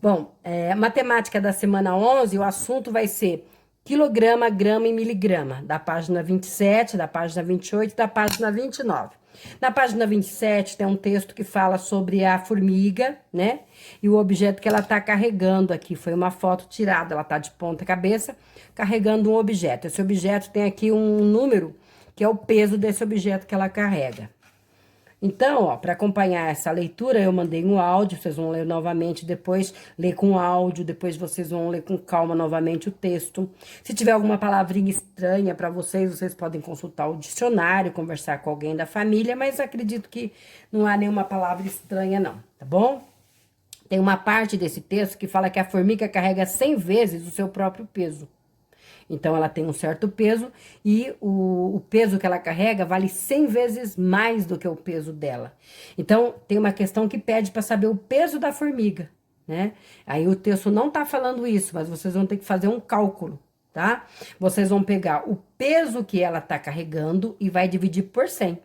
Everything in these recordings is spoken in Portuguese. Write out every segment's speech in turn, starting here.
Bom, a matemática da semana 11, o assunto vai ser quilograma, grama e miligrama, da página 27, da página 28 e da página 29. Na página 27 tem um texto que fala sobre a formiga, né? E o objeto que ela tá carregando aqui. Foi uma foto tirada, ela tá de ponta cabeça, carregando um objeto. Esse objeto tem aqui um número, que é o peso desse objeto que ela carrega. Então, ó, para acompanhar essa leitura, eu mandei um áudio, vocês vão ler novamente, depois ler com áudio, depois vocês vão ler com calma novamente o texto. Se tiver alguma palavrinha estranha para vocês, vocês podem consultar o dicionário, conversar com alguém da família, mas acredito que não há nenhuma palavra estranha não, tá bom? Tem uma parte desse texto que fala que a formiga carrega 100 vezes o seu próprio peso. Então, ela tem um certo peso e o peso que ela carrega vale 100 vezes mais do que o peso dela. Então, tem uma questão que pede para saber o peso da formiga, né? Aí o texto não tá falando isso, mas vocês vão ter que fazer um cálculo, tá? Vocês vão pegar o peso que ela tá carregando e vai dividir por 100.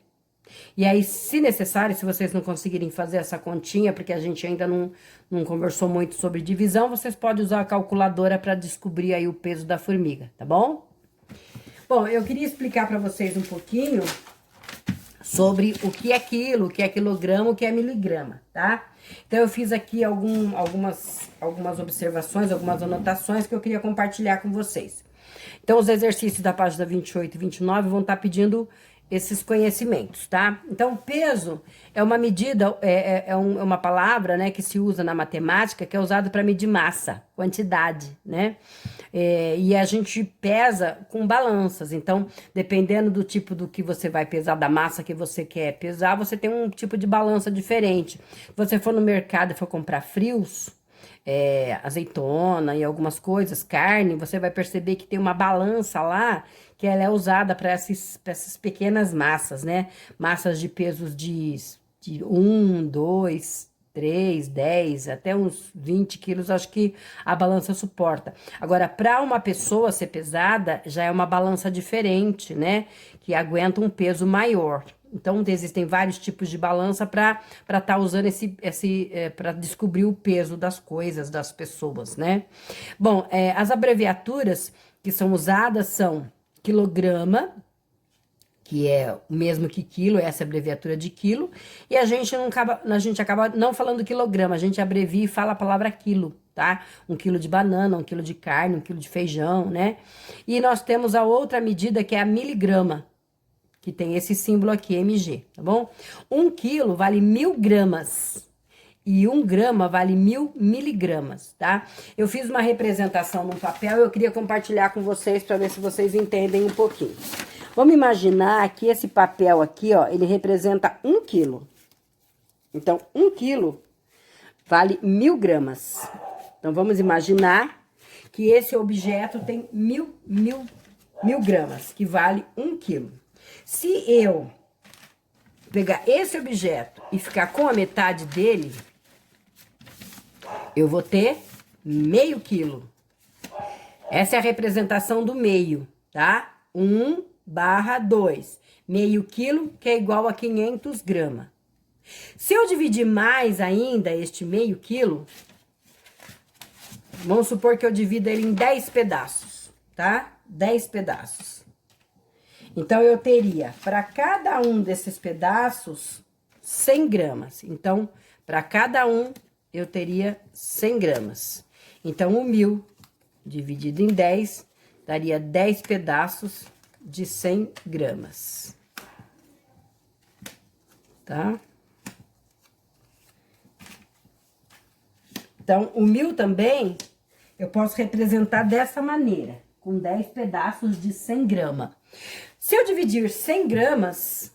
E aí, se necessário, se vocês não conseguirem fazer essa continha, porque a gente ainda não conversou muito sobre divisão, vocês podem usar a calculadora para descobrir aí o peso da formiga, tá bom? Bom, eu queria explicar para vocês um pouquinho sobre o que é quilo, o que é quilograma, o que é miligrama, tá? Então, eu fiz aqui algumas observações, algumas anotações que eu queria compartilhar com vocês. Então, os exercícios da página 28 e 29 vão estar pedindo esses conhecimentos, tá? Então, peso é uma medida, uma palavra, né, que se usa na matemática, que é usado para medir massa, quantidade, né? E a gente pesa com balanças. Então, dependendo do tipo do que você vai pesar, da massa que você quer pesar, você tem um tipo de balança diferente. Se você for no mercado e for comprar frios, azeitona e algumas coisas, carne, você vai perceber que tem uma balança lá que ela é usada para essas pequenas massas, né? Massas de pesos de 1, 2, 3, 10, até uns 20 quilos, acho que a balança suporta. Agora, para uma pessoa ser pesada, já é uma balança diferente, né? Que aguenta um peso maior. Então, existem vários tipos de balança para estar usando para descobrir o peso das coisas, das pessoas, né? Bom, as abreviaturas que são usadas são quilograma, que é o mesmo que quilo, essa é a abreviatura de quilo, e a gente acaba não falando quilograma, a gente abrevia e fala a palavra quilo, tá? 1 quilo de banana, 1 quilo de carne, 1 quilo de feijão, né? E nós temos a outra medida que é a miligrama, que tem esse símbolo aqui, mg, tá bom? 1 quilo vale 1000 gramas. E 1 grama vale 1000 miligramas, tá? Eu fiz uma representação num papel e eu queria compartilhar com vocês para ver se vocês entendem um pouquinho. Vamos imaginar que esse papel aqui, ó, ele representa 1 quilo. Então, 1 quilo vale 1000 gramas. Então, vamos imaginar que esse objeto tem 1000 gramas, que vale 1 quilo. Se eu pegar esse objeto e ficar com a metade dele, eu vou ter meio quilo. Essa é a representação do meio, tá? 1/2. Meio quilo, que é igual a 500 gramas. Se eu dividir mais ainda este meio quilo, vamos supor que eu divido ele em 10 pedaços, tá? 10 pedaços. Então, eu teria, para cada um desses pedaços, 100 gramas. Então, para cada um, eu teria 100 gramas. Então, 1000 dividido em 10, daria 10 pedaços de 100 gramas. Tá? Então, o 1000 também, eu posso representar dessa maneira, com 10 pedaços de 100 gramas. Se eu dividir 100 gramas,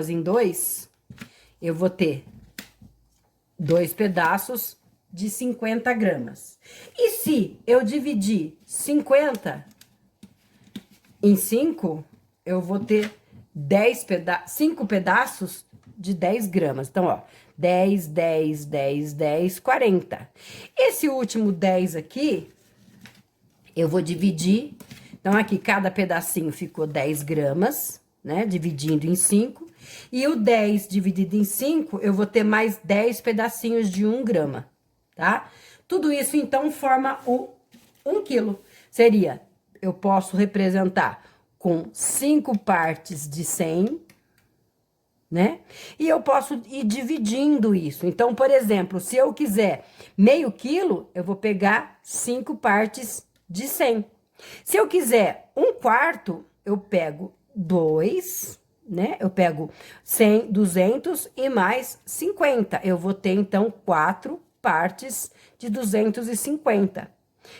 em 2, eu vou ter 2 pedaços de 50 gramas. E se eu dividir 50 em 5, eu vou ter 5 pedaços de 10 gramas. Então, ó, 10, 10, 10, 10, 40. Esse último 10 aqui, eu vou dividir. Então, aqui, cada pedacinho ficou 10 gramas, né? Dividindo em 5. E o 10 dividido em 5, eu vou ter mais 10 pedacinhos de 1 grama. tá? Tudo isso, então, forma o 1 quilo. Seria, eu posso representar com 5 partes de 100, né? E eu posso ir dividindo isso. Então, por exemplo, se eu quiser meio quilo, eu vou pegar 5 partes de 100. Se eu quiser 1/4, eu pego 2, né? Eu pego 100, 200 e mais 50. Eu vou ter, então, 4 partes de 250.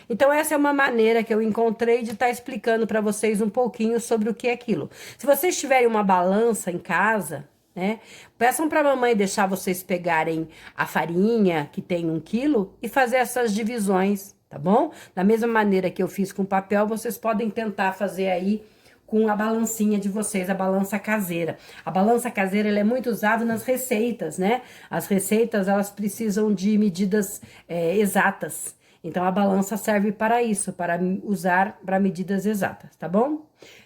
Então, essa é uma maneira que eu encontrei de estar explicando para vocês um pouquinho sobre o que é aquilo. Se vocês tiverem uma balança em casa, né, peçam para a mamãe deixar vocês pegarem a farinha, que tem 1 quilo, e fazer essas divisões, tá bom? Da mesma maneira que eu fiz com papel, vocês podem tentar fazer aí com a balancinha de vocês, a balança caseira. A balança caseira, ela é muito usada nas receitas, né? As receitas, elas precisam de medidas exatas. Então, a balança serve para isso, para usar para medidas exatas, tá bom?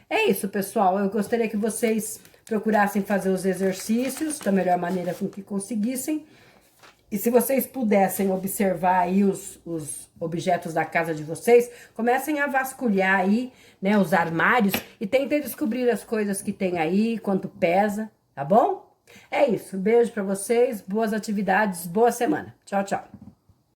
É isso, pessoal. Eu gostaria que vocês procurassem fazer os exercícios da melhor maneira com que conseguissem. E se vocês pudessem observar aí os objetos da casa de vocês, comecem a vasculhar aí, né, os armários e tentem descobrir as coisas que tem aí, quanto pesa, tá bom? É isso. Beijo pra vocês, boas atividades, boa semana. Tchau, tchau.